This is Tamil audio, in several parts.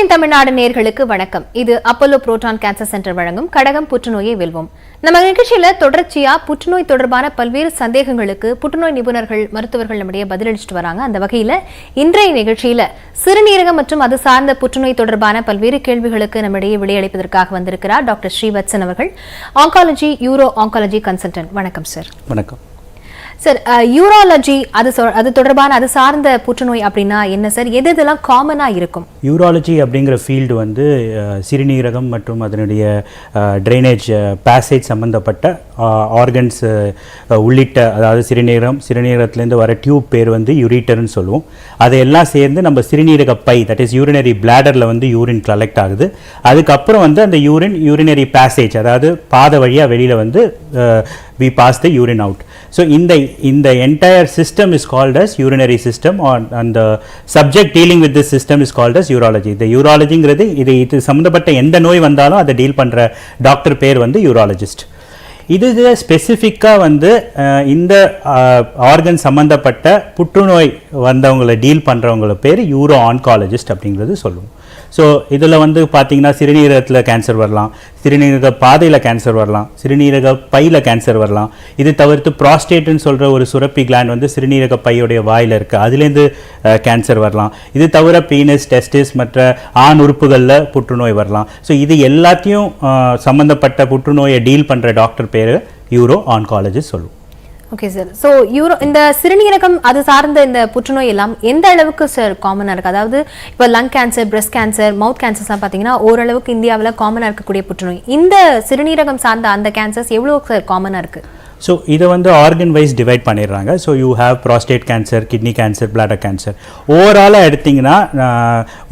News18 Tamil Nadu நேயர்களுக்கு வணக்கம். இது அப்போலோ புரோட்டான் கேன்சர் சென்டர் வழங்கும் கடகம் புற்றுநோயை வெல்வோம். நம்ம நிகழ்ச்சியில தொடர்ச்சியா புற்றுநோய் தொடர்பான பல்வேறு சந்தேகங்களுக்கு புற்றுநோய் நிபுணர்கள் மருத்துவர்கள் நம்முடைய பதிலளிச்சிட்டு வராங்க. அந்த வகையில இன்றைய நிகழ்ச்சியில சிறுநீரகம் மற்றும் அது சார்ந்த புற்றுநோய் தொடர்பான பல்வேறு கேள்விகளுக்கு நம்முடைய விடையளிப்பதற்காக வந்திருக்கிறார் டாக்டர் ஸ்ரீவத்சன் அவர்கள், ஆங்காலஜி யூரோ ஆங்காலஜி கன்சல்டன்ட். வணக்கம் சார். வணக்கம் சார். யூராலஜி அது தொடர்பான அது சார்ந்த புற்றுநோய் அப்படின்னா என்ன சார்? எதெல்லாம் காமனா இருக்கும்? யூராலஜி அப்படிங்கிற ஃபீல்டு வந்து சிறுநீரகம் மற்றும் அதனுடைய ட்ரைனேஜ் பேசேஜ் சம்மந்தப்பட்ட ஆர்கன்ஸ் உள்ளிட்ட, அதாவது சிறுநீரகத்திலேருந்து வர டியூப் பேர் வந்து யூரிட்டர்னு சொல்லுவோம். அதையெல்லாம் சேர்ந்து நம்ம சிறுநீரக பை, தட் இஸ் யூரினரி பிளாடரில் வந்து யூரின் கலெக்ட் ஆகுது. அதுக்கப்புறம் வந்து அந்த யூரினரி பேசேஜ், அதாவது பாதை வழியாக வெளியில் வந்து we pass the urine out. So in the entire system is called as urinary system, and the subject dealing with this system is called as urology. The urologyங்கிறது இது சம்பந்தப்பட்ட எந்த நோய் வந்தாலும் அதை டீல் பண்ணுற டாக்டர் பேர் வந்து யூராலஜிஸ்ட். இது ஸ்பெசிஃபிக்காக வந்து இந்த ஆர்கன் சம்மந்தப்பட்ட புற்றுநோய் வந்தவங்களை டீல் பண்ணுறவங்கள பேர் யூரோ ஆன்காலஜிஸ்ட் அப்படிங்கிறது சொல்லுவோம். ஸோ இதில் வந்து பார்த்திங்கன்னா சிறுநீரகத்தில் கேன்சர் வரலாம், சிறுநீரக பாதையில் கேன்சர் வரலாம், சிறுநீரக பையில் கேன்சர் வரலாம். இது தவிர்த்து ப்ராஸ்டேட்னு சொல்கிற ஒரு சுரப்பி கிளாண்ட் வந்து சிறுநீரக பையுடைய வாயில் இருக்குது, அதுலேருந்து கேன்சர் வரலாம். இது தவிர பீனஸ், டெஸ்டிஸ் மற்ற ஆண் உறுப்புகளில் புற்றுநோய் வரலாம். ஸோ இது எல்லாத்தையும் சம்மந்தப்பட்ட புற்றுநோயை டீல் பண்ணுற டாக்டர் பேர் யூரோ ஆன்காலஜிஸ்ட் சொல்லுவோம். Okay sir. ஸோ இந்த சிறுநீரகம் அது சார்ந்த இந்த புற்றுநோய் எல்லாம் எந்த அளவுக்கு சார் காமனாக இருக்குது? அதாவது இப்போ லங் கேன்சர், பிரெஸ்ட் கேன்சர், மவுத் கேன்சர்ஸ்லாம் பார்த்தீங்கன்னா ஓரளவுக்கு இந்தியாவில் காமனாக இருக்கக்கூடிய புற்றுநோய். இந்த சிறுநீரகம் சார்ந்த அந்த கேன்சர்ஸ் எவ்வளோ சார் காமனாக இருக்குது? ஸோ இதை வந்து ஆர்கன் வைஸ் டிவைட் பண்ணிடுறாங்க. So you have prostate cancer, kidney cancer, bladder cancer. ஓவராலாக எடுத்திங்கன்னா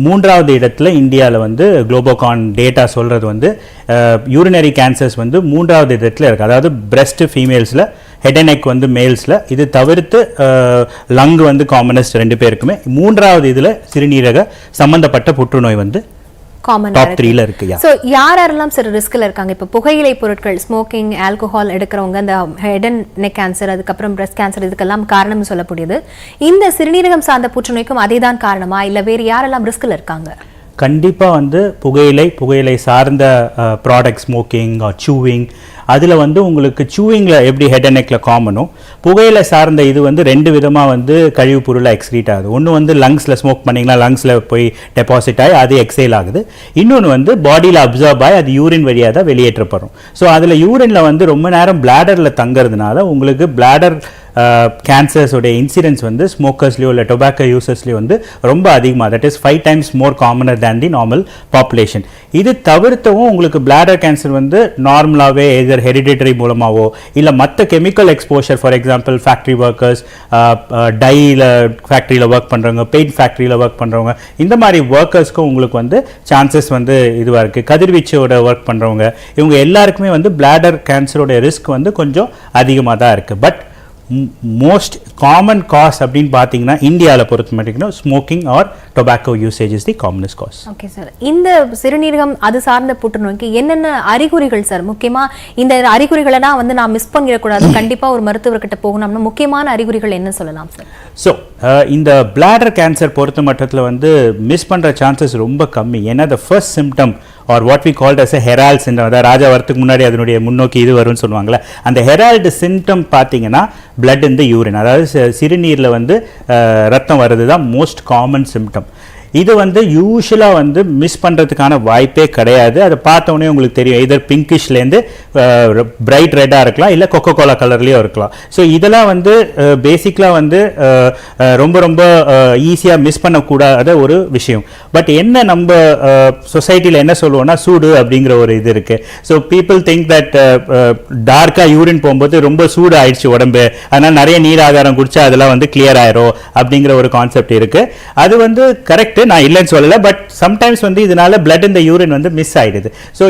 மூன்றாவது இடத்துல இந்தியாவில் வந்து குளோபோகான் டேட்டா சொல்கிறது வந்து யூரினரி கேன்சர்ஸ் வந்து மூன்றாவது இடத்துல இருக்குது. அதாவது பிரெஸ்ட் ஃபீமேல்ஸில், ஹெட் அண்ட் நெக் வந்து மேல்ஸில். இது தவிர்த்து லங் வந்து காமனஸ்ட் ரெண்டு பேருக்குமே. மூன்றாவது இதில் சிறுநீரக சம்மந்தப்பட்ட புற்றுநோய் வந்து டாப் 3ல இருக்கு. சோ யாரெல்லாம் சார் ரிஸ்க்ல இருக்காங்க? இப்ப புகையிலை பொருட்கள், ஸ்மோக்கிங், ஆல்கஹால் எடுக்கிறவங்க, இந்த ஹெட் அண்ட் நெக் கேன்சர், அதுக்கப்புறம் பிரஸ்ட் கேன்சர், இதுக்கெல்லாம் காரணம் சொல்லக்கூடியது. இந்த சிறுநீரகம் சார்ந்த புற்றுநோய்க்கும் அதே தான் காரணமா, இல்ல வேறு யாரெல்லாம் ரிஸ்க்ல இருக்காங்க? கண்டிப்பாக வந்து புகையிலை சார்ந்த ப்ராடக்ட், ஸ்மோக்கிங், சூவிங், அதில் வந்து உங்களுக்கு சூவிங்கில் எப்படி ஹெட் அண்ட் நெக்கில் காமனும், புகையிலை சார்ந்த இது வந்து ரெண்டு விதமாக வந்து கழிவு பொருளாக எக்ஸ்க்ரீட் ஆகுது. ஒன்று வந்து லங்ஸில் ஸ்மோக் பண்ணிங்கன்னா லங்ஸில் போய் டெபாசிட் ஆகி அது எக்ஸைல் ஆகுது. இன்னொன்று வந்து பாடியில் அப்சர்வ் ஆகி அது யூரின் வழியாக தான் வெளியேற்றப்படும். ஸோ அதில் யூரினில் வந்து ரொம்ப நேரம் பிளாடரில் தங்கிறதுனால உங்களுக்கு பிளாடர் கேன்சர்ஸோடைய இன்சிடென்ஸ் வந்து ஸ்மோக்கர்ஸ்லையோ இல்லை டொபாக்கோ யூசர்ஸ்லையோ வந்து ரொம்ப அதிகமாக, that is 5 times more commoner than the normal population. இது தவிர்த்தவும் உங்களுக்கு பிளாடர் கேன்சர் வந்து நார்மலாகவே எதர் ஹெரிடிட்டரி மூலமாகவோ இல்லை மற்ற chemical exposure, for example factory workers, டையில் ஃபேக்ட்ரியில் ஒர்க் பண்ணுறவங்க, பெயிண்ட் ஃபேக்ட்ரியில் ஒர்க் பண்ணுறவங்க, இந்த மாதிரி ஒர்க்கர்ஸ்க்கும் உங்களுக்கு வந்து சான்சஸ் வந்து இதுவாக இருக்குது. கதிர்வீச்சோட ஒர்க் பண்ணுறவங்க, இவங்க எல்லாருக்குமே வந்து பிளாடர் கேன்சரோட ரிஸ்க் வந்து கொஞ்சம் அதிகமாக தான் இருக்குது. பட் மோஸ்ட் காமன் காஸ் அப்படின்னு பார்த்தீங்கன்னா இந்தியாவில் பொறுத்த மட்டும் smoking or tobacco usage is the commonest cos. Okay sir. இந்த சிறுநீரகம் அது சார்ந்த புற்றுநோய்க்கு என்னென்ன அறிகுறிகள் சார்? முக்கியமாக இந்த அறிகுறிகளெல்லாம் வந்து நான் மிஸ் பண்ணிடக்கூடாது, கண்டிப்பாக ஒரு மருத்துவர்கிட்ட போகணும்னா முக்கியமான அறிகுறிகள் என்ன சொல்லலாம் சார்? ஸோ இந்த பிளாடர் கேன்சர் பொறுத்த மட்டத்தில் வந்து மிஸ் பண்ணுற சான்சஸ் ரொம்ப கம்மி. ஏன்னா the first symptom are what we called as a herald symptom, அதாவது ராஜா வரத்துக்கு முன்னாடி அதனுடைய முன்னோக்கி இது வரும்னு சொல்லுவாங்களே, அந்த ஹெரால்டு சிம்டம் பார்த்தீங்கன்னா பிளட் இன் த யூரின், அதாவது சிறுநீரில் வந்து ரத்தம் வர்றது தான் மோஸ்ட் காமன் சிம்டம். இது வந்து யூஸ்வலாக வந்து மிஸ் பண்ணுறதுக்கான வாய்ப்பே கிடையாது. அதை பார்த்தோன்னே உங்களுக்கு தெரியும், இதர் பிங்கிஷ்லேருந்து பிரைட் ரெட்டாக இருக்கலாம், இல்லை கொக்கோ கோலா கலர்லேயும் இருக்கலாம். ஸோ இதெல்லாம் வந்து பேசிக்கலாக வந்து ரொம்ப ரொம்ப ஈஸியாக மிஸ் பண்ணக்கூடாத ஒரு விஷயம். பட் என்ன நம்ம சொசைட்டியில் என்ன சொல்லுவோம்னா சூடு அப்படிங்கிற ஒரு இது இருக்குது. ஸோ பீப்புள் திங்க் தட் டார்க்காக யூரின் போகும்போது ரொம்ப சூடு ஆயிடுச்சு உடம்பு, அதனால் நிறைய நீர் ஆதாரம் குடிச்சா அதெல்லாம் வந்து கிளியர் ஆயிரும் அப்படிங்கிற ஒரு கான்செப்ட் இருக்குது. அது வந்து கரெக்ட், நான் இல்லைன்னு சொல்லல. பட் சம்டைம்ஸ் வந்து இதனால பிளட் இந்த யூரின் வந்து மிஸ் ஆயிடுது. ஸோ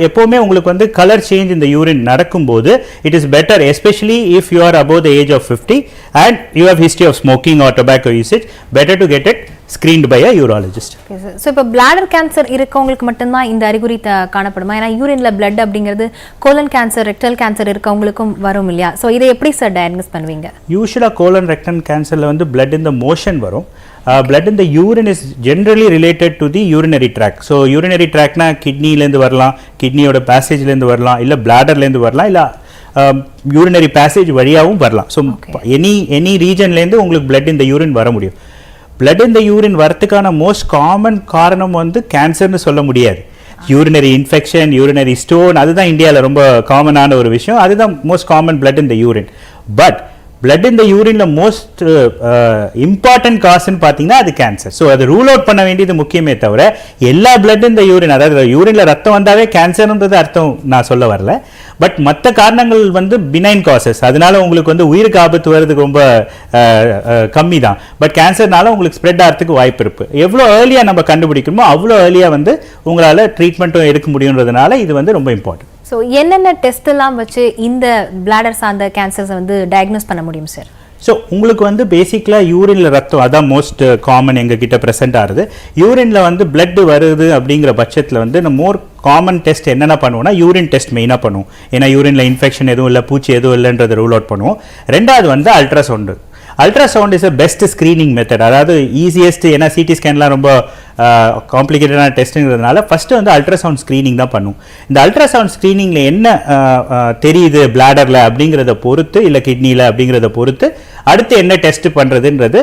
எப்போவுமே உங்களுக்கு வந்து கலர் சேஞ்ச் இந்த யூரின் நடக்கும்போது it is better, especially if you are above the age of 50 and you have history of smoking or tobacco usage, better to get it screened by a urologist. Okay sir. So இப்போ bladder cancer இருக்கவங்களுக்கு மட்டும்தான் இந்த அறிகுறி காணப்படுமா? ஏன்னா யூரின்ல blood அப்படிங்கிறது colon cancer, rectal cancer இருக்கவங்களுக்கும் வரும் இல்லையா? ஸோ இதை எப்படி சார் டயக்னோஸ் பண்ணுவீங்க? யூஸ்வலாக colon rectal cancerல வந்து blood in the motion வரும். Blood in the urine is generally related to the urinary tract. So urinary tractனா கிட்னிலேருந்து வரலாம், கிட்னியோட பேசேஜ்லேருந்து வரலாம், இல்லை பிளாடர்லேருந்து வரலாம், இல்லை urinary passage வழியாகவும் வரலாம். ஸோ எனி ரீஜன்லேருந்து உங்களுக்கு blood in the urine வர முடியும். blood in the urine வரத்துக்கான மோஸ்ட் காமன் காரணம் வந்து கேன்சர்னு சொல்ல முடியாது. யூரினரி இன்ஃபெக்ஷன், யூரினரி ஸ்டோன், அதுதான் இந்தியாவில் ரொம்ப காமனான ஒரு விஷயம். அதுதான் most common blood in the urine. But blood in the urine most important காசுன்னு பார்த்தீங்கன்னா அது கேன்சர். ஸோ அது ரூல் அவுட் பண்ண வேண்டியது முக்கியமே தவிர எல்லா blood in the urine, அதாவது யூரின்ல ரத்தம் வந்தாவே கேன்சர்ன்றது அர்த்தம் நான் சொல்ல வரல. பட் மற்ற காரணங்கள் வந்து பினைன் காசஸ், அதனால உங்களுக்கு வந்து உயிருக்கு ஆபத்து வர்றதுக்கு ரொம்ப கம்மி தான். பட் கேன்சர்னால உங்களுக்கு ஸ்ப்ரெட் ஆகிறதுக்கு வாய்ப்பு இருக்கு. எவ்வளோ ஏர்லியாக நம்ம கண்டுபிடிக்கணுமோ அவ்வளோ ஏர்லியாக வந்து உங்களால் ட்ரீட்மெண்ட்டும் எடுக்க முடியுன்றதுனால இது வந்து ரொம்ப இம்பார்ட்டன்ட். ஸோ என்னென்ன டெஸ்ட் எல்லாம் வச்சு இந்த பிளாடர் சார்ந்த கேன்சர்ஸை வந்து டயக்னோஸ் பண்ண முடியும் சார்? ஸோ உங்களுக்கு வந்து பேசிக்கலாக யூரினில் ரத்தம் அதான் மோஸ்ட் காமன் எங்ககிட்ட ப்ரெசென்ட் ஆகுது. யூரினில் வந்து பிளட் வருது அப்படிங்கிற பட்சத்தில் வந்து நம்ம மோர் காமன் டெஸ்ட் என்னென்ன பண்ணுவோம்னா யூரின் டெஸ்ட் மெயினாக பண்ணுவோம். ஏன்னா யூரினில் இன்ஃபெக்ஷன் எதுவும் இல்லை, பூச்சி எதுவும் இல்லைன்றதை ரூல் அவுட் பண்ணுவோம். ரெண்டாவது வந்து ultrasound. Ultrasound is a best screening method, அதாவது ஈஸியஸ்ட். ஏன்னா சிடி ஸ்கேன்லாம் ரொம்ப காம்ப்ளிகேட்டடான டெஸ்ட்டுங்கிறதுனால ஃபஸ்ட்டு வந்து அல்ட்ராசவுண்ட் ஸ்க்ரீனிங் தான் பண்ணும். இந்த அல்ட்ராசவுண்ட் ஸ்க்ரீனிங்கில் என்ன தெரியுது பிளாடரில் அப்படிங்கிறத பொறுத்து, இல்லை கிட்னியில் அப்படிங்கிறத பொறுத்து அடுத்து என்ன டெஸ்ட் பண்ணுறதுன்றது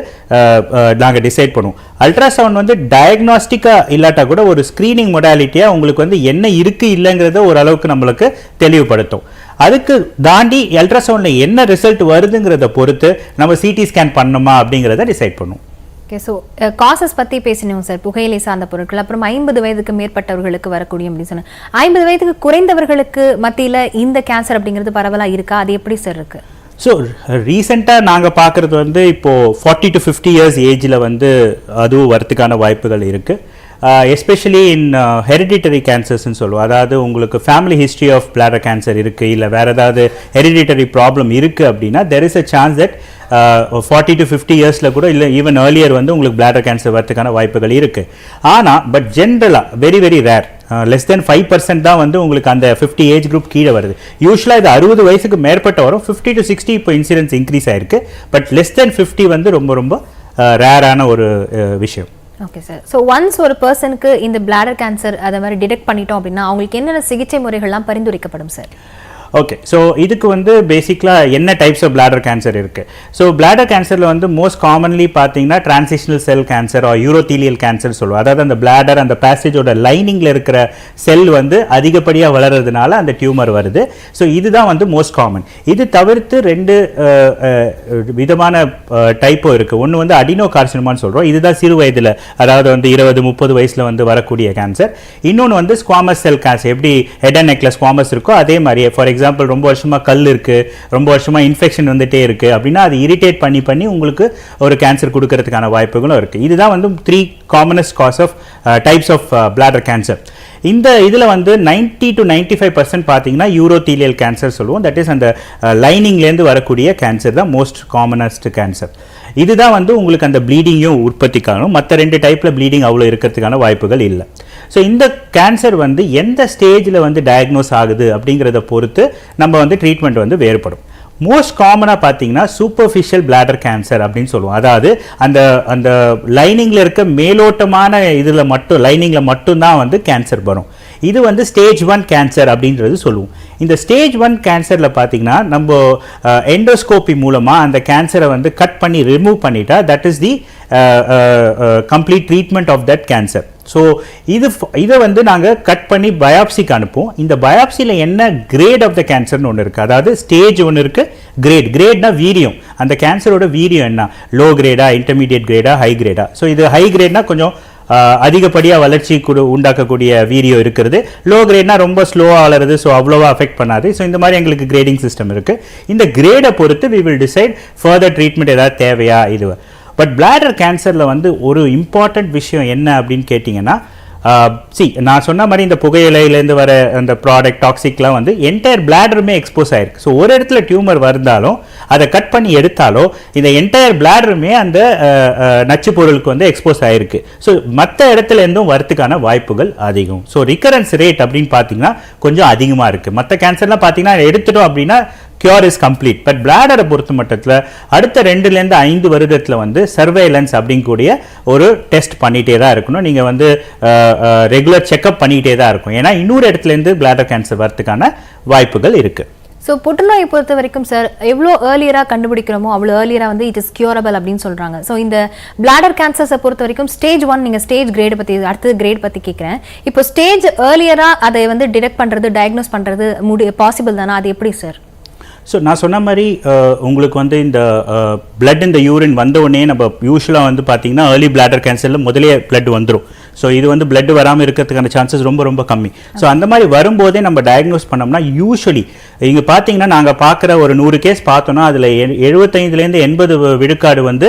நாங்கள் டிசைட் பண்ணுவோம். அல்ட்ராசவுண்ட் வந்து டயக்னாஸ்டிக்காக இல்லாட்டா கூட ஒரு ஸ்க்ரீனிங் மொடாலிட்டியாக உங்களுக்கு வந்து என்ன இருக்குது இல்லைங்கிறத ஓரளவுக்கு நம்மளுக்கு தெளிவுபடுத்தும். அதுக்கு தாண்டி அல்ட்ராசவுண்டில் என்ன ரிசல்ட் வருதுங்கிறத பொறுத்து நம்ம சிடி ஸ்கேன் பண்ணணுமா அப்படிங்கிறத டிசைட் பண்ணுவோம். ஓகே, ஸோ காசஸ் பற்றி பேசினோம் சார். புகையிலை சார்ந்த பொருட்கள், அப்புறம் 50 வயதுக்கு மேற்பட்டவர்களுக்கு வரக்கூடிய அப்படின்னு சொன்னேன். 50 வயதுக்கு குறைந்தவர்களுக்கு மத்தியில் இந்த கேன்சர் அப்படிங்கிறது பரவலாக இருக்கா? அது எப்படி சார் இருக்குது? ஸோ ரீசெண்டாக நாங்கள் பார்க்குறது வந்து இப்போது 40 to 50 இயர்ஸ் ஏஜில் வந்து அதுவும் வரத்துக்கான வாய்ப்புகள் இருக்குது. எஸ்பெஷலி இன் ஹெரிடிட்டரி கேன்சர்ஸ்ன்னு சொல்லுவோம். அதாவது உங்களுக்கு family history of bladder cancer இருக்குது, இல்லை வேறு ஏதாவது ஹெரிடிட்டரி ப்ராப்ளம் இருக்குது அப்படின்னா there is a chance that 40 to 50 இயர்ஸில் கூட இல்லை ஈவன் ஏர்லியர் வந்து உங்களுக்கு பிளாடர் கேன்சர் வரதுக்கான வாய்ப்புகள் இருக்குது. ஆனால் பட் ஜென்ரலாக very very rare, less than 5% தான் வந்து உங்களுக்கு அந்த 50 ஏஜ் குரூப் கீழே வருது. யூஸ்வலாக இது 60 வயசுக்கு மேற்பட்ட வரும். 50 to 60 இப்போ இன்சிடென்ஸ் இன்க்ரீஸ் ஆயிருக்கு. பட் லெஸ் தென் 50 வந்து ரொம்ப ரொம்ப ரேரான ஒரு விஷயம். Okay sir. ஸோ ஒன்ஸ் ஒரு பர்சனுக்கு இந்த பிளாடர் கேன்சர் அதை மாதிரி டிடெக்ட் பண்ணிட்டோம் அப்படின்னா அவங்களுக்கு என்னென்ன சிகிச்சை முறைகள்லாம் பரிந்துரைக்கப்படும் சார்? ஓகே, ஸோ இதுக்கு வந்து பேசிக்கலாக என்ன டைப்ஸ் ஆஃப் பிளாடர் கேன்சர் இருக்குது. ஸோ பிளாடர் கேன்சரில் வந்து மோஸ்ட் காமன்லி பார்த்தீங்கன்னா transitional cell cancer or urothelial cancer சொல்லுவோம். அதாவது அந்த பிளாடர் அந்த பேசேஜோட லைனிங்கில் இருக்கிற செல் வந்து அதிகப்படியாக வளர்கிறதுனால அந்த டியூமர் வருது. ஸோ இதுதான் வந்து மோஸ்ட் காமன். இது தவிர்த்து 2 விதமான டைப்போ இருக்குது. ஒன்று வந்து அடினோ கார்சினோமான்னு சொல்கிறோம். இதுதான் சிறு வயதில், அதாவது வந்து 20-30 வயசில் வந்து வரக்கூடிய கேன்சர். இன்னொன்று வந்து ஸ்குவாமஸ் செல் கேன்சர். எப்படி ஹெட் அண்ட் நெக்ல ஸ்குவாமஸ் இருக்கோ அதே மாதிரியே, ஃபார் எக்ஸாம்பிள் ரொம்ப வருஷமாக கல் இருக்குது, ரொம்ப வருஷமாக இன்ஃபெக்ஷன் வந்துட்டே இருக்குது அப்படின்னா அது இரிட்டேட் பண்ணி உங்களுக்கு ஒரு கேன்சர் கொடுக்கறதுக்கான வாய்ப்புகளும் இருக்குது. இதுதான் வந்து 3 commonest cause of types of bladder cancer. இந்த இதில் வந்து 90 to 95% பார்த்தீங்கன்னா யூரோத்தீலியல் கேன்சர் சொல்லுவோம். தட் இஸ் அந்த லைனிங்லேருந்து வரக்கூடிய கேன்சர் தான் மோஸ்ட் காமனஸ்ட் கேன்சர். இதுதான் வந்து உங்களுக்கு அந்த ப்ளீடிங்கும் உற்பத்தி காணும். மற்ற 2 டைப்பில் ப்ளீடிங் அவ்வளோ இருக்கிறதுக்கான வாய்ப்புகள் இல்லை. ஸோ இந்த கேன்சர் வந்து எந்த ஸ்டேஜில் வந்து டயக்னோஸ் ஆகுது அப்படிங்கிறத பொறுத்து நம்ம வந்து ட்ரீட்மெண்ட் வந்து வேறுபடும். மோஸ்ட் காமனாக பார்த்தீங்கன்னா சூப்பர்ஃபிஷியல் பிளாடர் கேன்சர் அப்படின்னு சொல்லுவோம். அதாவது அந்த அந்த லைனிங்கில் இருக்க மேலோட்டமான இதில் மட்டும் லைனிங்கில் மட்டும்தான் வந்து கேன்சர் வரும். இது வந்து ஸ்டேஜ் 1 கேன்சர் அப்படின்றது சொல்லுவோம். இந்த ஸ்டேஜ் 1 கேன்சரில் பார்த்தீங்கன்னா நம்ம எண்டோஸ்கோபி மூலமாக அந்த கேன்சரை வந்து கட் பண்ணி ரிமூவ் பண்ணிட்டா that is the complete treatment of that cancer. So இதை வந்து நாங்கள் கட் பண்ணி பயாப்சிக்கு அனுப்புவோம். இந்த பயாப்சியில் என்ன கிரேட் ஆஃப் த கேன்சர்னு ஒன்று இருக்குது. அதாவது ஸ்டேஜ் ஒன்று இருக்குது, கிரேட்னா வீரியம், அந்த கேன்சரோட வீரியம் என்ன, லோ கிரேடா, இன்டர்மீடியட் கிரேடா, ஹை கிரேடா. ஸோ இது ஹை கிரேட்னா கொஞ்சம் அதிகப்படியாக வளர்ச்சி உண்டாக்கக்கூடிய வீரியம் இருக்கிறது. லோ கிரேட்னா ரொம்ப ஸ்லோவாக வளருது, ஸோ அவ்வளோவா அஃபெக்ட் பண்ணாது. ஸோ இந்த மாதிரி எங்களுக்கு கிரேடிங் சிஸ்டம் இருக்குது. இந்த கிரேடை பொறுத்து we will decide further treatment ஏதாவது தேவையா இது. பட் பிளாடர் கேன்சரில் வந்து ஒரு இம்பார்ட்டண்ட் விஷயம் என்ன அப்படின்னு கேட்டிங்கன்னா நான் சொன்ன மாதிரி இந்த புகையிலையிலேருந்து வர அந்த ப்ராடக்ட் டாக்ஸிக்லாம் வந்து என்டையர் பிளாடருமே எக்ஸ்போஸ் ஆயிருக்கு. ஸோ ஒரு இடத்துல டியூமர் வந்தாலும் அதை கட் பண்ணி எடுத்தாலோ இந்த என்டையர் பிளாடருமே அந்த நச்சு பொருளுக்கு வந்து எக்ஸ்போஸ் ஆயிருக்கு. ஸோ மற்ற இடத்துல இருந்தும் வரத்துக்கான வாய்ப்புகள் அதிகம். ஸோ ரிகரன்ஸ் ரேட் அப்படின்னு பார்த்தீங்கன்னா கொஞ்சம் அதிகமாக இருக்குது. மற்ற கேன்சர்லாம் பார்த்தீங்கன்னா எடுத்துட்டோம் அப்படின்னா கியூர் இஸ் கம்ப்ளீட். பட் பிளாடரை பொறுத்த மட்டத்தில் அடுத்த 2 to 5 வருடத்தில் வந்து சர்வேலன்ஸ் அப்படிங்கக்கூடிய ஒரு டெஸ்ட் பண்ணிகிட்டே தான் இருக்கணும். நீங்கள் வந்து ரெகுலர் செக்அப் பண்ணிகிட்டே தான் இருக்கும். ஏன்னா இன்னொரு இடத்துலேருந்து பிளாடர் கேன்சர் வரதுக்கான வாய்ப்புகள் இருக்குது. ஸோ புற்றுநோயை பொறுத்த வரைக்கும் சார் எவ்வளோ ஏர்லியராக கண்டுபிடிக்கிறோமோ அவ்வளோ ஏர்லியராக வந்து இட் இஸ் கியூரபிள் அப்படின்னு சொல்கிறாங்க. ஸோ இந்த பிளாடர் கேன்சர்ஸை பொறுத்த வரைக்கும் ஸ்டேஜ் 1 நீங்கள் ஸ்டேஜ் கிரேடு பற்றி அடுத்தது கிரேட் பற்றி கேட்குறேன். இப்போ ஸ்டேஜ் ஏர்லியராக அதை வந்து டிடெக்ட் பண்ணுறது டயக்னோஸ் பண்ணுறது பாசிபிள் தானே? அது எப்படி சார்? ஸோ நான் சொன்ன மாதிரி உங்களுக்கு வந்து இந்த பிளட் இந்த யூரின் வந்த உடனே நம்ம யூஸ்வலாக வந்து பார்த்தீங்கன்னா ஏர்லி பிளாடர் கேன்சரில் முதலே பிளட் வந்துடும். ஸோ இது வந்து பிளட் வராமல் இருக்கிறதுக்கான சான்சஸ் ரொம்ப ரொம்ப கம்மி. ஸோ அந்த மாதிரி வரும்போதே நம்ம டயக்னோஸ் பண்ணோம்னா யூஸ்வலி இங்கே பார்த்தீங்கன்னா நாங்கள் பார்க்குற ஒரு 100 கேஸ் பார்த்தோன்னா அதில் 75 to 80 விழுக்காடு வந்து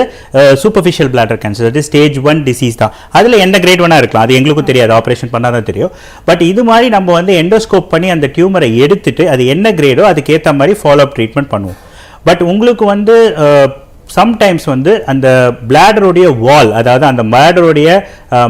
சூப்பர்ஃபிஷியல் பிளாடர் கேன்சர், அது ஸ்டேஜ் 1 டிசீஸ் தான். அதில் எந்த கிரேட் வேணா இருக்கலாம், அது எங்களுக்கும் தெரியாது, ஆப்ரேஷன் பண்ணால் தான் தெரியும். பட் இது மாதிரி நம்ம வந்து எண்டோஸ்கோப் பண்ணி அந்த டியூமரை எடுத்துட்டு அது என்ன கிரேடோ அதுக்கேற்ற மாதிரி ஃபாலோ அப் ட்ரீட்மெண்ட் பண்ணுவோம். பட் உங்களுக்கு வந்து சம்டைம்ஸ் வந்து அந்த பிளாடருடைய வால், அதாவது அந்த பிளாடருடைய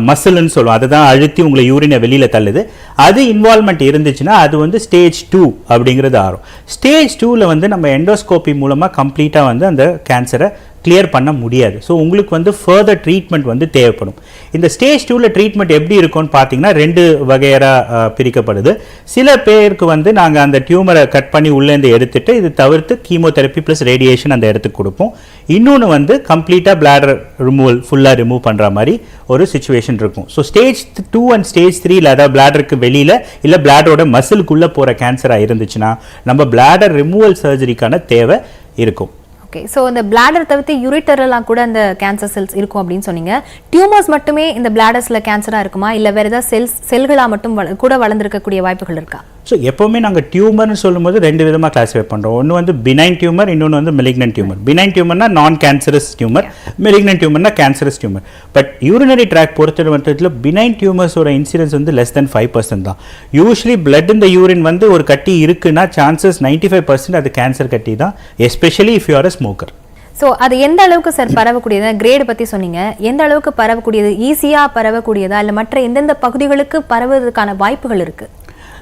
மசில்னு சொல்லுவோம், அதுதான் அழுத்தி உங்களை யூரினை வெளியில் தள்ளுது, அது இன்வால்மெண்ட் இருந்துச்சுன்னா அது வந்து ஸ்டேஜ் 2 அப்படிங்கிறது ஆகும். ஸ்டேஜ் 2ல் வந்து நம்ம எண்டோஸ்கோபி மூலமாக கம்ப்ளீட்டாக வந்து அந்த கேன்சரை கிளியர் பண்ண முடியாது. ஸோ உங்களுக்கு வந்து ஃபர்தர் ட்ரீட்மெண்ட் வந்து தேவைப்படும். இந்த ஸ்டேஜ் 2ல் ட்ரீட்மெண்ட் எப்படி இருக்கும்னு பார்த்தீங்கன்னா 2 வகையாக பிரிக்கப்படுது. சில பேருக்கு வந்து நாங்கள் அந்த டியூமரை கட் பண்ணி உள்ளேருந்து எடுத்துட்டு இது தவிர்த்து கீமோதெரப்பி ப்ளஸ் ரேடியேஷன் அந்த இடத்துக்கு கொடுப்போம். இன்னொன்று வந்து கம்ப்ளீட்டாக பிளாடர் ரிமூவல் ஃபுல்லாக ரிமூவ் பண்ணுற மாதிரி ஒரு சுச்சுவேஷன் இருக்கும். ஸோ ஸ்டேஜ் 2 அண்ட் ஸ்டேஜ் 3ல் அதாவது பிளாடருக்கு வெளியில் இல்லை பிளாடரோட மசிலுக்குள்ளே போகிற கேன்சராக இருந்துச்சுன்னா நம்ம பிளாடர் ரிமூவல் சர்ஜரிக்கான தேவை இருக்கும். ஓகே, ஸோ இந்த பிளாடர் தவிர்த்து யூரிட்டரெல்லாம் கூட அந்த கேன்சர் செல்ஸ் இருக்கும் அப்படின்னு சொன்னீங்க. டியூமர்ஸ் மட்டுமே இந்த பிளாடர்ஸில் கேன்சராக இருக்குமா, இல்லை வேறு ஏதாவது செல்களாக மட்டும் கூட வளர்ந்துருக்கக்கூடிய வாய்ப்புகள் இருக்கா? ஸோ எப்போவுமே நாங்கள் டியூமர்னு சொல்லும்போது 2 விதமாக கிளாஸிஃபை பண்ணுறோம். ஒன்று வந்து பினைன் டியூமர், இன்னொன்று வந்து மெலிக்னன்ட் டியூமர். பினைன் டியூமர்னா நான் கேன்சரஸ் டியூமர், மெலிக்னன்ட் டியூமர்னா cancerous tumour. But urinary tract பொறுத்த மட்டத்தில் பினைன் டியூமர்ஸோட இன்சிடென்ஸ் வந்து லெஸ் தென் 5% தான். யூஸ்வலி பிளட் இந்த யூரின் வந்து ஒரு கட்டி இருக்குன்னா சான்சஸ் 95% அது கேன்சர் கட்டி தான், especially if you R a smoker. So அது எந்த அளவுக்கு சார் பரவக்கூடியது? கிரேடு பற்றி சொன்னீங்க, எந்த அளவுக்கு பரவக்கூடியது? ஈஸியாக பரவக்கூடியதா இல்லை மற்ற எந்தெந்த பகுதிகளுக்கு பரவுவதற்கான வாய்ப்புகள் இருக்குது?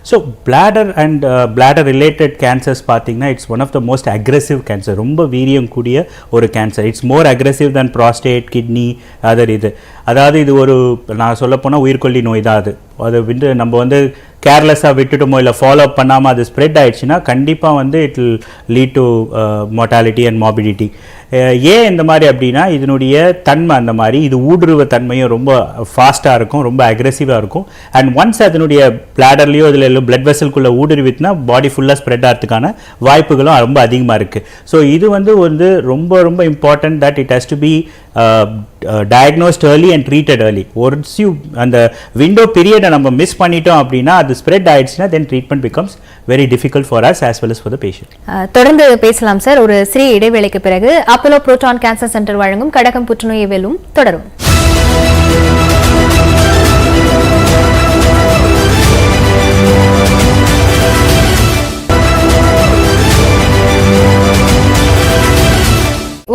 So bladder and bladder related cancers பார்த்தீங்கன்னா it's one of the most aggressive cancer. ரொம்ப வீரியம் கூடிய ஒரு cancer. It's more aggressive than prostate, kidney, other இது. அதாவது இது ஒரு நான் சொல்லப்போனால் உயிர்கொல்லி நோய் தான். அது வந்து நம்ம வந்து கேர்லெஸ்ஸாக விட்டுட்டோமோ இல்லை ஃபாலோ அப் பண்ணாமல் அது ஸ்ப்ரெட் ஆகிடுச்சுன்னா கண்டிப்பாக வந்து it will lead to mortality and morbidity. ஏன் இந்த மாதிரி அப்படின்னா இதனுடைய தன்மை அந்த மாதிரி, இது ஊடுருவ தன்மையும் ரொம்ப ஃபாஸ்ட்டாக இருக்கும், ரொம்ப அக்ரெசிவாக இருக்கும். அண்ட் ஒன்ஸ் அதனுடைய பிளாடர்லையோ இதில் பிளட் வெசல்குள்ளே ஊடுருவித்துனா பாடி ஃபுல்லாக ஸ்ப்ரெட் ஆகிறதுக்கான வாய்ப்புகளும் ரொம்ப அதிகமாக இருக்குது. ஸோ இது வந்து ரொம்ப ரொம்ப important that it has to be diagnosed early and treated early. Once you அந்த window period நம்ம மிஸ் பண்ணிட்டோம் அப்படின்னா அது ஸ்ப்ரெட் ஆயிடுச்சுன்னா then treatment becomes very difficult for us as well as for the patient. தொடர்ந்து பேசலாம் சார். ஒரு சிறிய இடைவேளைக்கு பிறகு அப்போலோ புரோட்டான் கேன்சர் சென்டர் வழங்கும் கடகம் புற்றுநோயை வெல்லும் தொடரும்.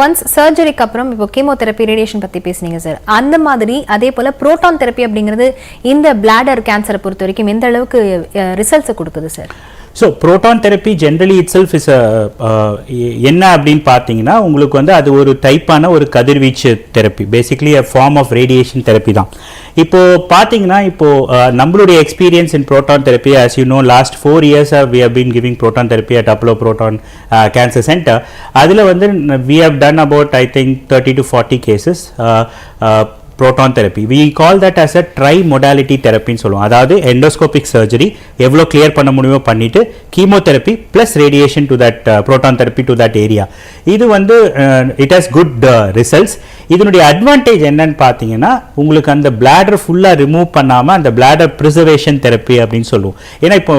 ஒன்ஸ் சர்ஜரிக்கு அப்புறம் இப்போ கீமோதெரப்பி, ரேடியேஷன் பற்றி பேசுனீங்க சார். அந்த மாதிரி அதே போல் புரோட்டான் தெரப்பி அப்படிங்கிறது இந்த பிளாடர் கேன்சரை பொறுத்த வரைக்கும் எந்த அளவுக்கு ரிசல்ட்ஸை கொடுக்குது sir? So proton therapy generally it self is என்ன அப்படின்னு பார்த்தீங்கன்னா உங்களுக்கு வந்து அது ஒரு டைப்பான ஒரு கதிர்வீச்சு therapy, basically a form of radiation therapy தான். இப்போது பார்த்தீங்கன்னா இப்போது நம்மளுடைய experience in proton therapy, as you know last 4 years we have been giving proton therapy at Apollo Proton Cancer Center. அதில் வந்து we have done about I think 30 to 40 cases proton therapy. We call that as a tri-modality therapy ன்னு சொல்லுவோம். அதாவது endoscopic surgery எவ்வளோ கிளியர் பண்ண முடியுமோ பண்ணிட்டு chemotherapy plus radiation to that proton therapy to that area. இது வந்து it has good results. இதனுடைய அட்வான்டேஜ் என்னன்னு பார்த்தீங்கன்னா உங்களுக்கு அந்த bladder ஃபுல்லாக ரிமூவ் பண்ணாமல் அந்த bladder preservation therapy அப்படின்னு சொல்லுவோம். ஏன்னா இப்போ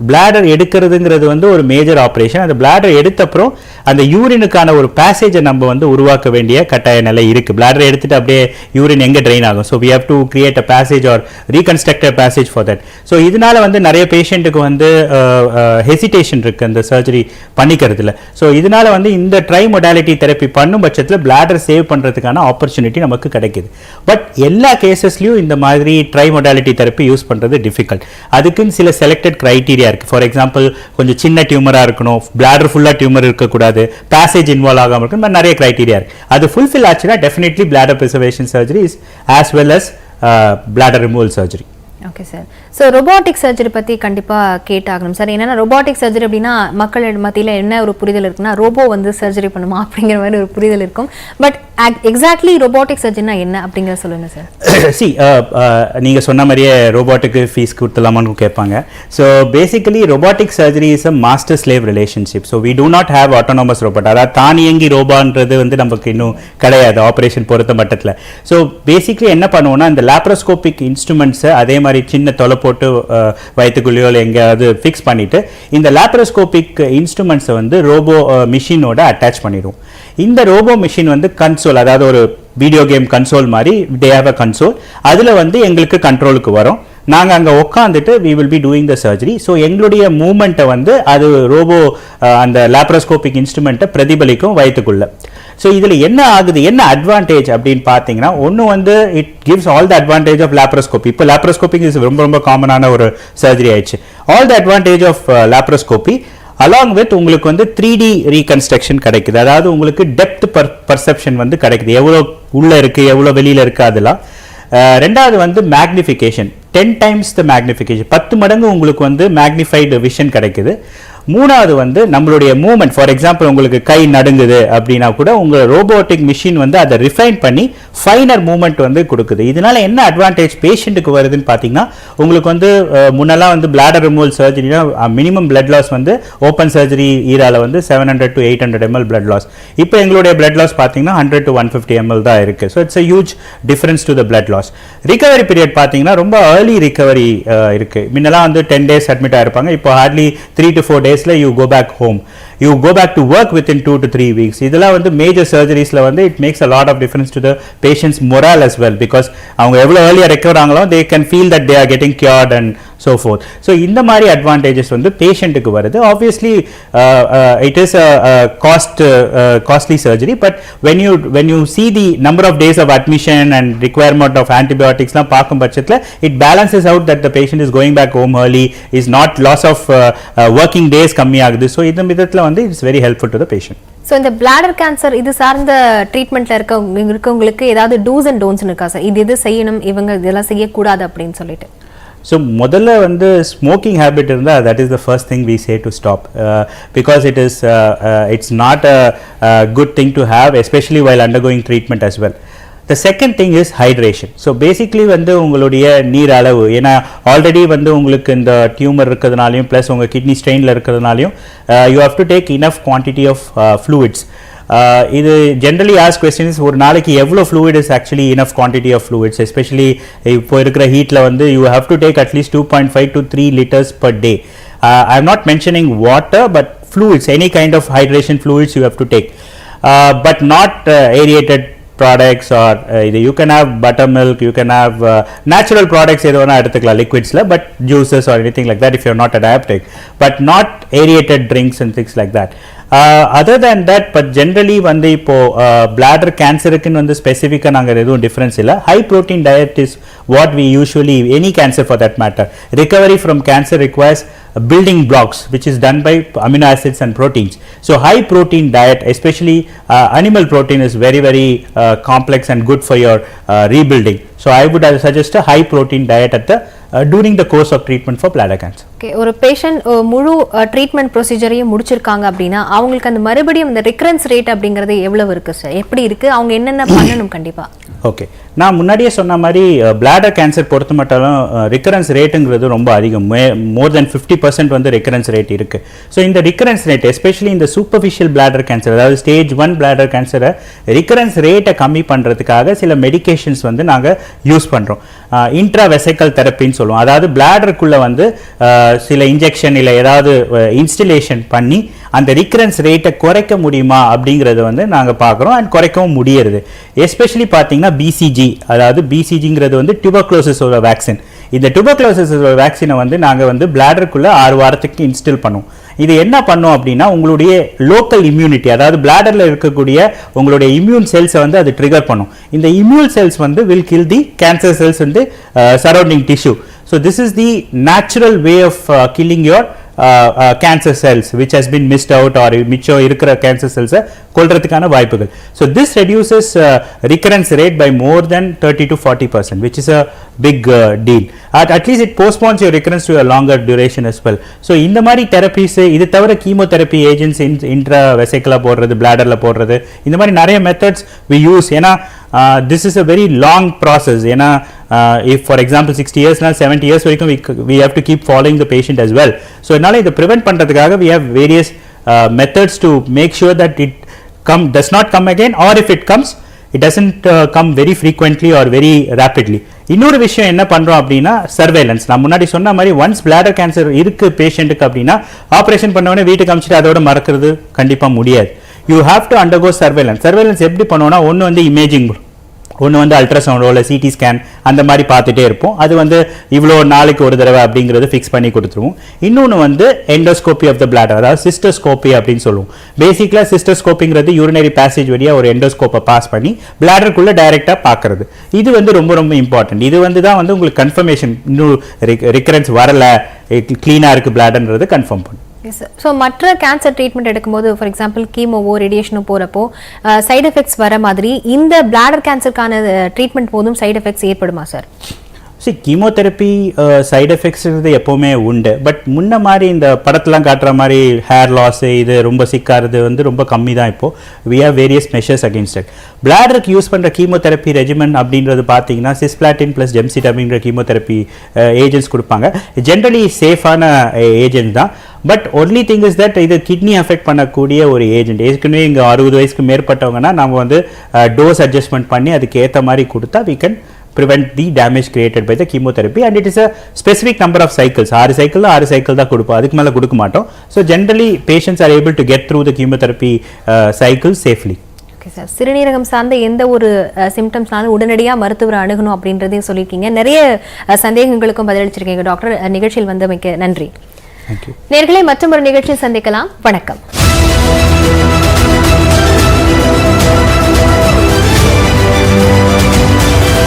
பிளாடர் எடுக்கிறதுங்கிறது வந்து ஒரு மேஜர் ஆப்ரேஷன். அந்த பிளாடர் எடுத்தப்புறம் அந்த யூரினுக்கான ஒரு பேசேஜை நம்ம வந்து உருவாக்க வேண்டிய கட்டாய நிலை இருக்குது. பிளாடர் எடுத்துட்டு அப்படியே யூரின் எங்கே ட்ரெயின் ஆகும். So we have to create a passage or reconstruct a passage for that. So இதனால வந்து நிறைய பேஷண்ட்டுக்கு வந்து ஹெசிடேஷன் இருக்குது அந்த சர்ஜரி பண்ணிக்கிறதுல. ஸோ இதனால வந்து இந்த ட்ரை மொடாலிட்டி தெரப்பி பண்ணும் பட்சத்தில் பிளாடர் சேவ் பண்ணுறதுக்கான ஆப்பர்ச்சுனிட்டி நமக்கு கிடைக்குது. பட் எல்லா கேசஸ்லையும் இந்த மாதிரி ட்ரை மொடாலிட்டி தெரப்பி யூஸ் பண்ணுறது டிஃபிகல்ட். அதுக்குன்னு சில செலக்டட் கிரைட்டீரியா இருக்கு. ஃபார் எக்ஸாம்பிள் கொஞ்சம் சின்ன டியூமரா இருக்கணும், பிளாடர் ஃபுல்லா டியூமர் இருக்கக்கூடாது, பேசேஜ் இன்வால்வ் ஆகாம இருக்கணும், நிறைய கிரைட்டீரியா இருக்கு. அது ஃபுல்ஃபில் ஆச்சுன்னா definitely bladder preservation surgery is as well as bladder removal surgery. Okay sir. So robotic surgery பற்றி கண்டிப்பாக கேட்டாகணும் சார். என்னென்னா ரொபாட்டிக் சர்ஜரி அப்படின்னா மக்கள் மத்தியில் என்ன ஒரு புரிதல் இருக்குன்னா ரோபோ வந்து சர்ஜரி பண்ணுமா அப்படிங்கிற மாதிரி ஒரு புரிதல் இருக்கும். பட் எக்ஸாக்ட்லி ரொபாட்டிக் சர்ஜரினா என்ன அப்படிங்கிற சொல்லுங்கள் சார். சி நீங்கள் சொன்ன மாதிரியே ரோபாட்டுக்கு ஃபீஸ் கொடுத்துலாமான்னு கேட்பாங்க. So basically robotic surgery is a master slave relationship. So we do not have autonomous robot. அதாவது தானியங்கி ரோபான்றது வந்து நமக்கு இன்னும் கிடையாது ஆப்ரேஷன் பொறுத்த மட்டத்தில். ஸோ பேசிக்கலி என்ன பண்ணுவோம்னா இந்த லேப்ரோஸ்கோபிக் இன்ஸ்ட்ருமெண்ட்ஸை அதே மாதிரி சின்ன தொலை போட்டு வயிற்றுக்குள்ளேயோ எங்கேயாவது ஃபிக்ஸ் பண்ணிட்டு இந்த லேப்ரோஸ்கோபிக் இன்ஸ்ட்ருமெண்ட்ஸை வந்து ரோபோ மிஷினோட அட்டாச் பண்ணிடுவோம். இந்த ரோபோ மிஷின் வந்து கன்சோல், அதாவது ஒரு வீடியோ கேம் கன்சோல் மாதிரி, தே ஹேவ் அ கன்சோல். அதில் வந்து எங்களுக்கு கண்ட்ரோலுக்கு வரும். நாங்கள் அங்கே உட்காந்துட்டு we will be doing the surgery. So எங்களுடைய மூமெண்ட்டை வந்து அது ரோபோ அந்த லேப்ரோஸ்கோபிக் இன்ஸ்ட்ருமெண்ட்டை பிரதிபலிக்கும் வயிற்றுக்குள்ள. ஸோ இதில் என்ன ஆகுது, என்ன அட்வான்டேஜ் அப்படின்னு பார்த்தீங்கன்னா, ஒன்று வந்து it gives all the advantage of laparoscopy. இப்போ லேப்ரோஸ்கோபிக் இஸ் ரொம்ப ரொம்ப காமனான ஒரு சர்ஜரி ஆயிடுச்சு. All the advantage of laparoscopy along with உங்களுக்கு வந்து 3D ரீகன்ஸ்ட்ரக்ஷன் கிடைக்குது. அதாவது உங்களுக்கு டெப்த் பர்செப்ஷன் வந்து கிடைக்குது, எவ்வளோ உள்ளே இருக்குது எவ்வளோ வெளியில் இருக்குது அதெல்லாம். ரெண்டாவது வந்து மேக்னிஃபிகேஷன், 10 times த மேக்னிஃபிகேஷன், 10 மடங்கு உங்களுக்கு வந்து மேக்னிஃபைடு விஷன் கிடைக்குது. மூணாவது வந்து நம்மளுடைய மூவ்மெண்ட், ஃபார் எக்ஸாம்பிள் உங்களுக்கு கை நடுங்குது அப்படின்னா கூட உங்கள் ரோபோட்டிக் மிஷின் வந்து அதை ரிஃபைன் பண்ணி ஃபைனர் மூவ்மெண்ட் வந்து கொடுக்குது. இதனால என்ன அட்வான்டேஜ் பேஷண்ட்டுக்கு வருதுன்னு பார்த்தீங்கன்னா, உங்களுக்கு வந்து முன்னெல்லாம் வந்து பிளாடர் ரிமூவல் சர்ஜரினா மினிமம் பிளட் லாஸ் வந்து ஓப்பன் சர்ஜரி ஈரால வந்து 700 to 800 ml பிளட் லாஸ். இப்போ எங்களுடைய பிளட் லாஸ் பார்த்தீங்கன்னா 100 to 150 ml தான் இருக்குது. So it's a huge difference to the blood loss. Recovery period பார்த்தீங்கன்னா ரொம்ப ஏர்லி ரிகவரி இருக்குது. முன்னெல்லாம் வந்து 10 days அட்மிட் ஆகிருப்பாங்க. இப்போ hardly 3 to 4 days you go back home, you go back to work within 2 to 3 weeks. இதெல்லாம் வந்து மேஜர் சர்ஜரிஸ்ல வந்து it makes a lot of difference to the patient's morale as well, because அவங்க எவ்வளவு earlier recover ஆங்களோ they can feel that they are getting cured and so forth. So இந்த மாதிரி advantages வந்து பேஷண்ட்டுக்கு வருது. Obviously it is a costly surgery, but when you see the number of days of admission and requirement of antibiotics லாம் பார்க்கும் பட்சத்தில் it balances out that the patient is going back home early, is not loss of working days கம்மி ஆகுது. So இந்த விதத்தில் வந்து it's very helpful to the patient. So இந்த பிளாடர் கேன்சர் இது சார்ந்த ட்ரீட்மெண்ட்ல இருக்கவங்களுக்கு ஏதாவது டூஸ் அண்ட் டோன்ட்ஸ் இருக்கா சார்? இது செய்யணும், இவங்க இதெல்லாம் செய்யக்கூடாது அப்படின்னு சொல்லிட்டு. ஸோ முதல்ல வந்து ஸ்மோக்கிங் ஹேபிட் இருந்தால் that is the first thing we say to stop, because it's not a good thing to have, especially while undergoing treatment as well. The second thing is hydration. So basically வந்து உங்களுடைய நீர் அளவு, ஏன்னா ஆல்ரெடி வந்து உங்களுக்கு இந்த டியூமர் இருக்கிறதுனாலையும் ப்ளஸ் உங்கள் கிட்னி ஸ்ட்ரெயினில் இருக்கிறதுனாலையும் you have to take enough quantity of fluids. இது ஜென்ரலி ஆஸ்க் கொஸ்டின்ஸ், ஒரு நாளைக்கு எவ்வளோ fluid is actually enough quantity of fluids, especially இப்போ இருக்கிற ஹீட்டில் வந்து you have to take at least 2.5 to 3 liters per day. I am not mentioning water, but fluids, any kind of hydration fluids you have to take, but not aerated products, or you can have buttermilk, you can have natural products எது வேணா எடுத்துக்கலாம் லிக்விட்ஸ்ல, but juices or anything like that if you're not a diabetic, but not aerated drinks and things like that. Other than that, but generally வந்து இப்போ bladder cancerக்குன்னு வந்து ஸ்பெசிஃபிக்காக நாங்கள் எதுவும் டிஃப்ரென்ஸ் இல்லை. High protein diet is what we usually, any cancer for that matter, recovery from cancer requires building blocks which is done by amino acids and proteins. So high protein diet, especially animal protein, is very very complex and good for your rebuilding. So I would suggest a high protein diet at the during the course of treatment for bladder cancer. Okay, ஒரு பேஷண்ட் முழு ட்ரீட்மெண்ட் ப்ரொசீஜரையும் முடிச்சிருக்காங்க அப்படின்னா அவங்களுக்கு அந்த மறுபடியும் அந்த ரிகரன்ஸ் ரேட் அப்படிங்கிறது எவ்வளவு இருக்கு சார்? எப்படி இருக்கு? அவங்க என்னென்ன பண்ணணும் கண்டிப்பா? ஓகே, நான் முன்னாடியே சொன்ன மாதிரி பிளாடர் கேன்சர் பொறுத்த மட்டும் ரிக்கரன்ஸ் ரேட்டுங்கிறது ரொம்ப அதிகம், மோர் தென் 50% வந்து ரிக்கரன்ஸ் ரேட் இருக்குது. ஸோ இந்த ரிக்கரன்ஸ் ரேட் எஸ்பெஷலி இந்த சூப்பர்ஃபிஷியல் பிளாடர் கேன்சர், அதாவது ஸ்டேஜ் 1 பிளாடர் கேன்சரை ரிக்கரன்ஸ் ரேட்டை கம்மி பண்ணுறதுக்காக சில மெடிகேஷன்ஸ் வந்து நாங்கள் யூஸ் பண்ணுறோம். இன்ட்ராவெசிக்கல் தெரப்பின்னு சொல்லுவோம். அதாவது பிளாடருக்குள்ளே வந்து சில இன்ஜெக்ஷன் இல்லை ஏதாவது இன்ஸ்டிலேஷன் பண்ணி அந்த ரிக்கரன்ஸ் ரேட்டை குறைக்க முடியுமா அப்படிங்கிறத வந்து நாங்கள் பார்க்குறோம். அண்ட் குறைக்கவும் முடியறது. எஸ்பெஷலி பார்த்தீங்கன்னா பிசிஜி, அதாவது பிசிஜிங்கிறது வந்து டியூபர்குலோசிஸோட வேக்சின். இந்த டியூபர்குலோசிஸோட வேக்சினை வந்து நாங்கள் வந்து பிளாடருக்குள்ளே 6 வாரத்துக்கு இன்ஸ்டில் பண்ணுவோம். இது என்ன பண்ணும் அப்படின்னா உங்களுடைய லோக்கல் இம்யூனிட்டி, அதாவது பிளாடரில் இருக்கக்கூடிய உங்களுடைய இம்யூன் செல்ஸை வந்து அது ட்ரிகர் பண்ணும். இந்த இம்யூன் செல்ஸ் வந்து will kill the cancer cells வந்து surrounding tissue. So this is the natural way of killing your cancer cells which has been missed out or மிச்சம் இருக்கிற cancer cells கொல்றதுக்கான வாய்ப்புகள். So this reduces recurrence rate by more than 30 to 40%, which is a big deal. At least it postpones your recurrence to a longer duration as well. So இந்த மாதிரி therapies, இது தவிர chemotherapy agents intravesical போடுறது, bladderல போடுறது, இந்த மாதிரி நிறைய methods we use. ஏன்னா this is a very long process. ஏன்னா if for example 60 years now 70 years வரைக்கும் we have to keep following the patient as well. So அதனால இதை prevent பண்றதுக்காக we have various methods to make sure that it does not come again, or if it comes it doesn't come very frequently or very rapidly. இன்னொரு விஷயம் என்ன பண்றோம் அப்படின்னா சர்வேலன்ஸ். நான் முன்னாடி சொன்ன மாதிரி ஒன்ஸ் பிளாடர் கேன்சர் இருக்கு பேஷண்ட்டுக்கு அப்படின்னா ஆப்ரேஷன் பண்ண உடனே வீட்டுக்கு அமிச்சிட்டு அதோட மறக்கிறது கண்டிப்பா முடியாது. You have to undergo surveillance. Surveillance எப்படி பண்ணுவோம்னா ஒன்று வந்து இமேஜிங், ஒன்று வந்து அல்ட்ராசவுண்டோ இல்லை சிடி ஸ்கேன் அந்த மாதிரி பார்த்துட்டே இருப்போம். அது வந்து இவ்வளோ நாளைக்கு ஒரு தடவை அப்படிங்கிறது ஃபிக்ஸ் பண்ணி கொடுத்துருவோம். இன்னொன்று வந்து எண்டோஸ்கோபி ஆஃப் த பிளாடர், அதாவது சிஸ்டோஸ்கோபி அப்படின்னு சொல்லுவோம். பேசிக்கலாக சிஸ்டோஸ்கோப்பிங்கிறது யூரினரி பேசேஜ் வழியாக ஒரு எண்டோஸ்கோப்பை பாஸ் பண்ணி பிளாடருக்குள்ளே டைரெக்டாக பார்க்கறது. இது வந்து ரொம்ப ரொம்ப இம்பார்ட்டன்ட். இது வந்து தான் வந்து உங்களுக்கு கன்ஃபர்மேஷன் இன்னும் ரிக்கரன்ஸ் வரலை, க்ளீனாக இருக்குது பிளாடர்ன்றது கன்ஃபார்ம் பண்ணும். ஸோ மற்ற கேன்சர் ட்ரீட்மெண்ட் எடுக்கும்போது ஃபார் எக்ஸாம்பிள் கீமோவோ ரேடியேஷனோ போகிறப்போ சைடு எஃபெக்ட்ஸ் வர மாதிரி இந்த பிளாடர் கேன்சருக்கான ட்ரீட்மெண்ட் போதும் சைடு எஃபெக்ட்ஸ் ஏற்படுமா சார்? கீமோதெரப்பி சைடு எஃபெக்ட்ஸ் எப்போவுமே உண்டு. பட் முன்ன மாதிரி இந்த படத்தெலாம் காட்டுற மாதிரி ஹேர் லாஸ் இது ரொம்ப சிக்காகிறது வந்து ரொம்ப கம்மி தான். இப்போது we have various measures against it. பிளாடருக்கு யூஸ் பண்ணுற கீமோதெரப்பி ரெஜிமென் அப்படின்றது பார்த்தீங்கன்னா சிஸ்பிளாட்டின் ப்ளஸ் ஜெம்சிடபின்ற கீமோதெரப்பி ஏஜென்ட்ஸ் கொடுப்பாங்க. ஜென்ரலி சேஃபான ஏஜென்ட் தான். But only thing is that இது கிட்னி அஃபெக்ட் பண்ணக்கூடிய ஒரு ஏஜென்ட். ஏற்கனவே இங்கே 60 வயசுக்கு மேற்பட்டவங்கன்னா நம்ம வந்து டோஸ் அட்ஜஸ்ட்மெண்ட் பண்ணி அதுக்கு ஏற்ற மாதிரி கொடுத்தா we can prevent the damage created by the chemotherapy, and it is a specific number of cycles. 6 cycle தான் கொடுப்போம், அதுக்கு மேலே கொடுக்க மாட்டோம். So generally patients are able to get through the chemotherapy cycle safely. Okay sir, சிறுநீரகம் சார்ந்த எந்த ஒரு சிம்டம்ஸ்னாலும் உடனடியாக மருத்துவரை அணுகணும் அப்படின்றதையும் சொல்லியிருக்கீங்க. நிறைய சந்தேகங்களுக்கும் பதிலளிச்சிருக்கீங்க டாக்டர். நிகழ்ச்சியில் வந்தமைக்கு நன்றி. Thank you. நேயர்களே, மற்றொரு நிகழ்ச்சியில் சந்திக்கலாம். வணக்கம்.